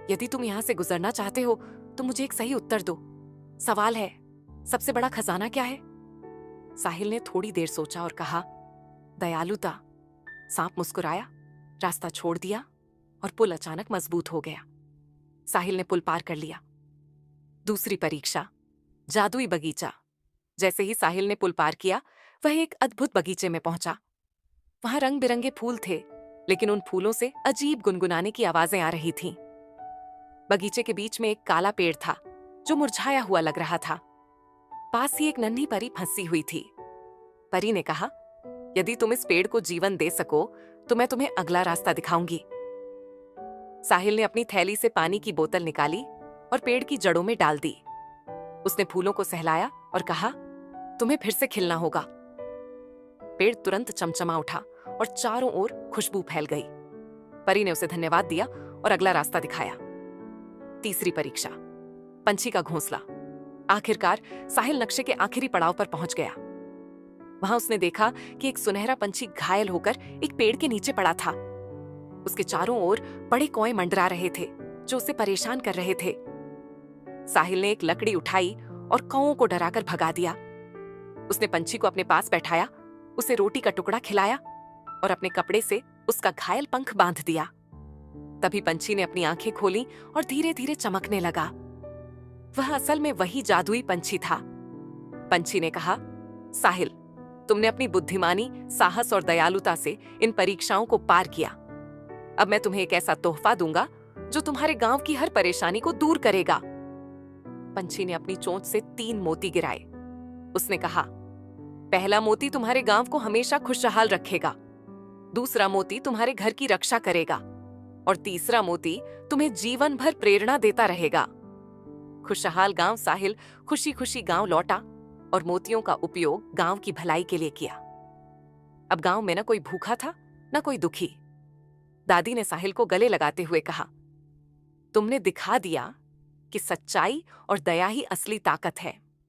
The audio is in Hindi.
यदि तुम यहाँ से गुजरना चाहते हो तो मुझे एक सही उत्तर दो। सवाल है, सबसे बड़ा खजाना क्या है? साहिल ने थोड़ी देर सोचा और कहा, दयालुता। सांप मुस्कुराया, रास्ता छोड़ दिया और पुल अचानक मजबूत हो गया। साहिल ने पुल पार कर लिया। दूसरी परीक्षा, जादुई बगीचा। जैसे ही साहिल ने पुल पार किया, वह एक अद्भुत बगीचे में पहुंचा। वहां रंग बिरंगे फूल थे, लेकिन उन फूलों से अजीब गुनगुनाने की आवाजें आ रही थीं। बगीचे के बीच में एक काला पेड़ था जो मुरझाया हुआ लग रहा था। पास ही एक नन्ही परी फंसी हुई थी। परी ने कहा, यदि तुम इस पेड़ को जीवन दे सको तो मैं तुम्हें अगला रास्ता दिखाऊंगी। साहिल ने अपनी थैली से पानी की बोतल निकाली और पेड़ की जड़ों में डाल दी। उसने फूलों को सहलाया और कहा, तुम्हें फिर से खिलना होगा। पेड़ तुरंत चमचमा उठा और चारों ओर खुशबू फैल गई। परी ने उसे धन्यवाद दिया और अगला रास्ता दिखाया। तीसरी परीक्षा, पंछी का घोंसला। आखिरकार साहिल नक्शे के आखिरी पड़ाव पर पहुंच गया। वहां उसने देखा कि एक सुनहरा पंछी घायल होकर एक पेड़ के नीचे पड़ा था। उसके चारों ओर बड़े कौए मंडरा रहे थे जो उसे परेशान कर रहे थे। साहिल ने एक लकड़ी उठाई और कौओं को डराकर भगा दिया। उसने पंछी को अपने पास बैठाया, उसे रोटी का टुकड़ा खिलाया और अपने कपड़े से उसका घायल पंख बांध दिया। तभी पंछी ने अपनी आंखें खोली और धीरे धीरे चमकने लगा। वह असल में वही जादुई पंछी था। पंछी ने कहा, साहिल, तुमने अपनी बुद्धिमानी, साहस और दयालुता से इन परीक्षाओं को पार किया। अब मैं तुम्हें एक ऐसा तोहफा दूंगा जो तुम्हारे गांव की हर परेशानी को दूर करेगा। पंछी ने अपनी चोंच से 3 मोती गिराए। उसने कहा, पहला मोती तुम्हारे गांव को हमेशा खुशहाल रखेगा, दूसरा मोती तुम्हारे घर की रक्षा करेगा और तीसरा मोती तुम्हें जीवन भर प्रेरणा देता रहेगा। खुशहाल गांव साहिल खुशी खुशी गांव लौटा और मोतियों का उपयोग गांव की भलाई के लिए किया। अब गांव में न कोई भूखा था न कोई दुखी। दादी ने साहिल को गले लगाते हुए कहा, तुमने दिखा दिया कि सच्चाई और दया ही असली ताकत है।